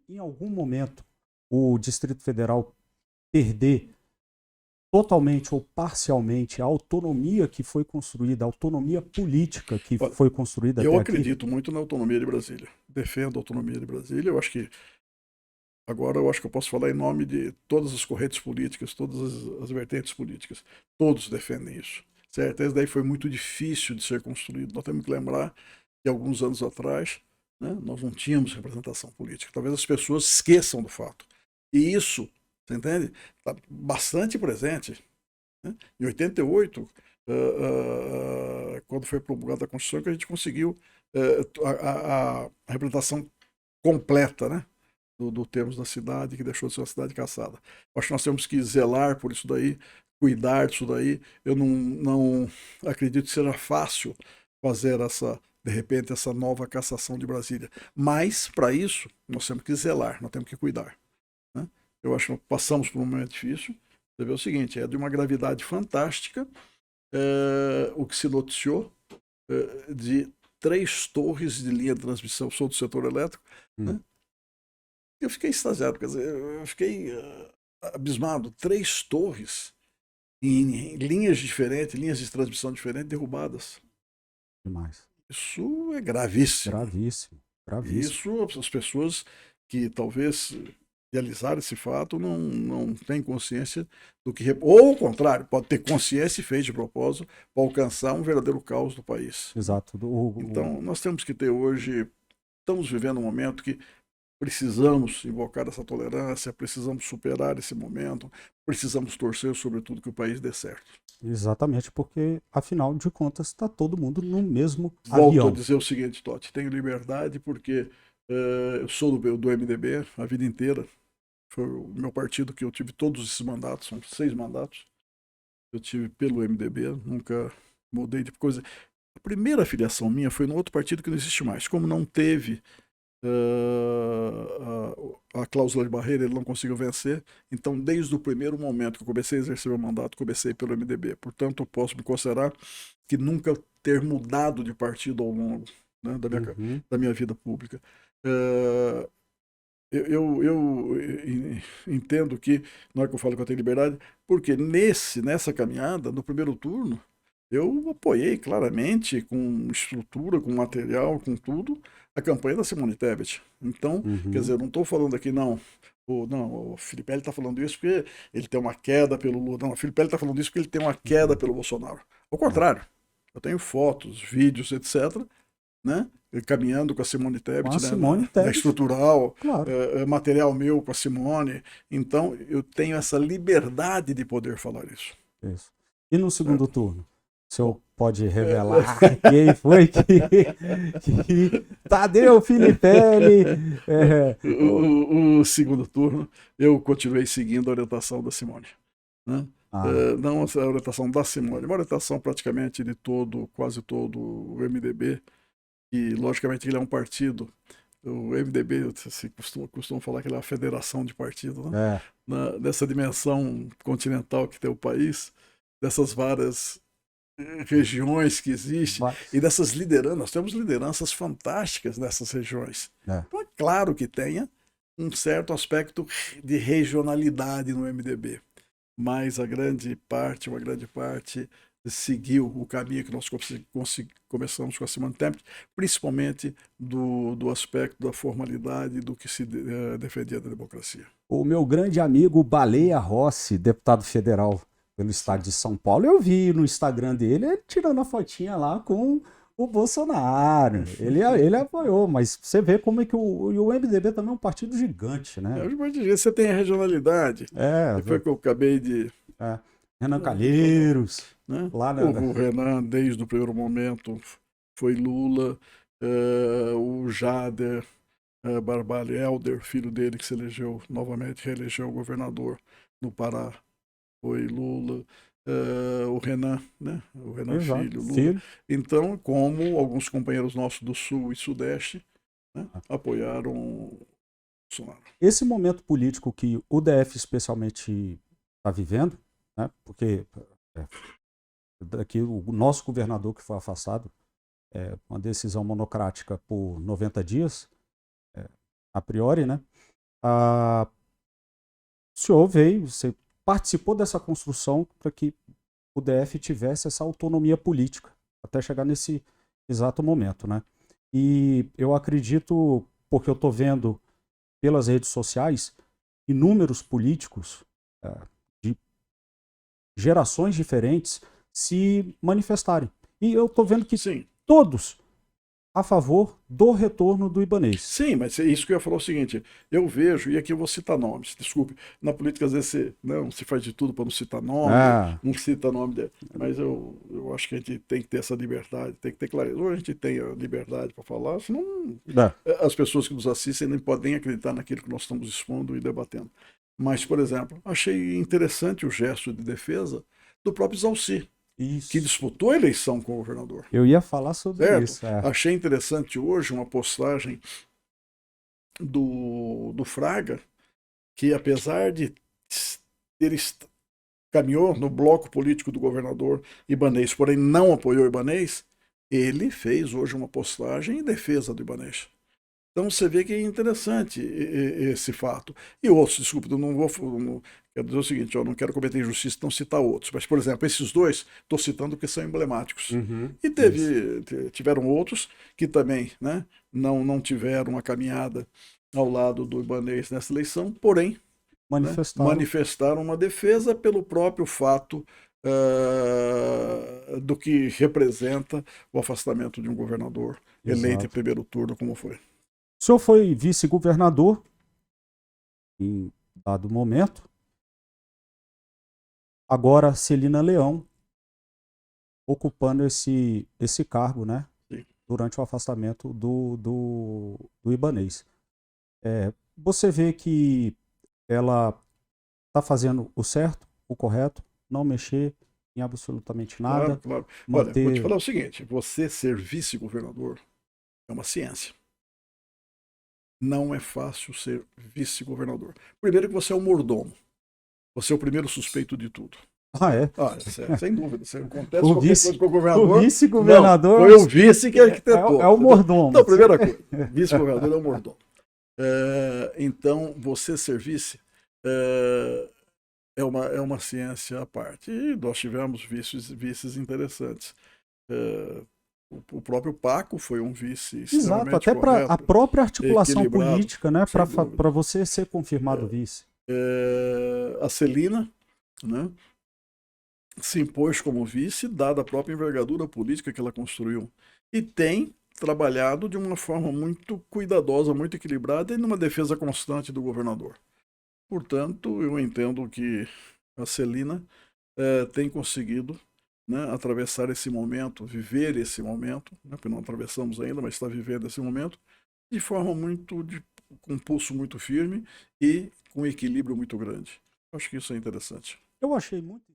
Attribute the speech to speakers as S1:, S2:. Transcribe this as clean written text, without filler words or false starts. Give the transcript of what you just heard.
S1: em algum momento o Distrito Federal perder totalmente ou parcialmente a autonomia que foi construída, a autonomia política que
S2: Olha,
S1: foi construída
S2: eu
S1: até aqui?
S2: acredito muito na autonomia de Brasília. Defendo a autonomia de Brasília. Eu acho que agora eu acho que eu posso falar em nome de todas as correntes políticas, todas as vertentes políticas. Todos defendem isso. Certo? Esse daí foi muito difícil de ser construído. Nós temos que lembrar que alguns anos atrás, né, nós não tínhamos representação política. Talvez as pessoas esqueçam do fato. E isso, você entende? Está bastante presente. Né? Em 88, quando foi promulgada a Constituição, que a gente conseguiu a representação completa, né? Do termos da cidade, que deixou de ser uma cidade caçada. Acho que nós temos que zelar por isso daí, cuidar disso daí. Eu não acredito que seja fácil fazer de repente, essa nova cassação de Brasília. Mas, para isso, nós temos que zelar, nós temos que cuidar. Né? Eu acho que nós passamos por um momento difícil. Você vê o seguinte, é de uma gravidade fantástica o que se noticiou de 3 torres de linha de transmissão, sou do setor elétrico, né? Eu fiquei extasiado, quer dizer, eu fiquei abismado. 3 torres em linhas diferentes, linhas de transmissão diferentes, derrubadas.
S1: Demais.
S2: Isso é gravíssimo.
S1: Gravíssimo, gravíssimo.
S2: Isso, as pessoas que talvez realizaram esse fato não têm consciência do que. Ou ao contrário, pode ter consciência e fez de propósito para alcançar um verdadeiro caos do país.
S1: Exato.
S2: Então, nós temos que ter hoje. Estamos vivendo um momento que precisamos invocar essa tolerância, precisamos superar esse momento, precisamos torcer, sobretudo, que o país dê certo.
S1: Exatamente, porque, afinal de contas, está todo mundo no mesmo
S2: Volto
S1: avião.
S2: a dizer o seguinte, Totti, tenho liberdade porque eu sou do MDB a vida inteira. Foi o meu partido que eu tive todos esses mandatos, são 6 mandatos. Eu tive pelo MDB, nunca mudei de coisa. A primeira filiação minha foi no outro partido que não existe mais. Como não teve a cláusula de barreira, ele não conseguiu vencer. Então, desde o primeiro momento que eu comecei a exercer meu mandato, comecei pelo MDB. Portanto, eu posso me considerar que nunca ter mudado de partido ao longo, né, da minha vida pública. Eu entendo que, na hora que eu falo que eu tenho liberdade, porque nessa caminhada, no primeiro turno, eu apoiei claramente, com estrutura, com material, com tudo, a campanha da Simone Tebet. Então, quer dizer, eu não estou falando aqui, não, o Filipelli está falando isso porque ele tem uma queda pelo Lula. Não, o Filipelli está falando isso porque ele tem uma queda pelo Bolsonaro. Ao contrário, eu tenho fotos, vídeos, etc., né? Caminhando com a Simone Tebet,
S1: a Simone
S2: na
S1: Tebet,
S2: estrutural,
S1: claro.
S2: material meu com a Simone. Então, eu tenho essa liberdade de poder falar isso.
S1: Isso. E no segundo turno? O senhor pode revelar quem foi que Tadeu Filipelli?
S2: O segundo turno, eu continuei seguindo a orientação da Simone. Né? Não a orientação da Simone, uma orientação praticamente de quase todo o MDB, e logicamente ele é um partido. O MDB, se costuma falar que ele é uma federação de partidos, né? Nessa dimensão continental que tem o país, dessas várias regiões que existem, e dessas lideranças, nós temos lideranças fantásticas nessas regiões. Então é claro que tenha um certo aspecto de regionalidade no MDB, mas uma grande parte seguiu o caminho que nós começamos com a Simone Tebet, principalmente do aspecto da formalidade do que se defendia da democracia.
S1: O meu grande amigo Baleia Rossi, deputado federal pelo estado de São Paulo, eu vi no Instagram dele ele tirando a fotinha lá com o Bolsonaro. Ele apoiou, mas você vê como é que o MDB também é um partido gigante, né?
S2: Você tem a regionalidade. Foi que eu acabei de...
S1: Renan Calheiros.
S2: Né? O Renan, desde o primeiro momento, foi Lula. O Jader Barbalho Helder, filho dele, que se elegeu novamente, reelegeu governador no Pará, foi Lula. O Renan, né? O Renan
S1: Exato,
S2: filho, Lula. Então, como alguns companheiros nossos do Sul e Sudeste, né, apoiaram o Bolsonaro.
S1: Esse momento político que o DF especialmente está vivendo, né, porque daqui o nosso governador que foi afastado, uma decisão monocrática por 90 dias, a priori, né? O senhor veio, você participou dessa construção para que o DF tivesse essa autonomia política até chegar nesse exato momento, né? E eu acredito, porque eu estou vendo pelas redes sociais, inúmeros políticos de gerações diferentes se manifestarem. E eu estou vendo que
S2: Sim.
S1: todos a favor do retorno do Ibanez.
S2: Sim, mas é isso que eu ia falar o seguinte, eu vejo, e aqui eu vou citar nomes, desculpe, na política às vezes se faz de tudo para não citar nome, não cita nome dele, mas eu acho que a gente tem que ter essa liberdade, tem que ter clareza, ou a gente tem a liberdade para falar, senão as pessoas que nos assistem nem podem acreditar naquilo que nós estamos expondo e debatendo. Mas, por exemplo, achei interessante o gesto de defesa do próprio Zalcy, que disputou a eleição com o governador.
S1: Eu ia falar sobre isso.
S2: Achei interessante hoje uma postagem do Fraga, que apesar de ele caminhou no bloco político do governador Ibanez, porém não apoiou Ibanez, ele fez hoje uma postagem em defesa do Ibanez. Então você vê que é interessante esse fato. E outros, desculpa, eu não vou. Quero dizer o seguinte, eu não quero cometer injustiça e não citar outros. Mas, por exemplo, esses dois, estou citando porque são emblemáticos. E tiveram outros que também, né, não tiveram uma caminhada ao lado do Ibanez nessa eleição, porém manifestaram uma defesa pelo próprio fato do que representa o afastamento de um governador eleito em primeiro turno, como foi.
S1: O senhor foi vice-governador em dado momento. Agora, Celina Leão ocupando esse cargo, né?
S2: Sim.
S1: Durante o afastamento do Ibanez. Você vê que ela está fazendo o certo, o correto, não mexer em absolutamente nada.
S2: Claro. Olha, vou te falar o seguinte, você ser vice-governador é uma ciência. Não é fácil ser vice-governador. Primeiro que você é o mordomo. Você é o primeiro suspeito de tudo. Sem dúvida. Se acontece qualquer coisa com o governador...
S1: O vice-governador...
S2: Foi o vice que arquitetou.
S1: É o mordomo.
S2: Não, primeira coisa. Vice-governador é o mordomo. Então, você ser vice é uma ciência à parte. E nós tivemos vices interessantes. O próprio Paco foi um vice extremamente
S1: até para a própria articulação política, né? Para você ser confirmado vice.
S2: A Celina, né, se impôs como vice, dada a própria envergadura política que ela construiu. E tem trabalhado de uma forma muito cuidadosa, muito equilibrada e numa defesa constante do governador. Portanto, eu entendo que a Celina tem conseguido, né, atravessar esse momento, viver esse momento, né, porque não atravessamos ainda, mas está vivendo esse momento, de forma com um pulso muito firme e com um equilíbrio muito grande. Acho que isso é interessante.
S1: Eu achei muito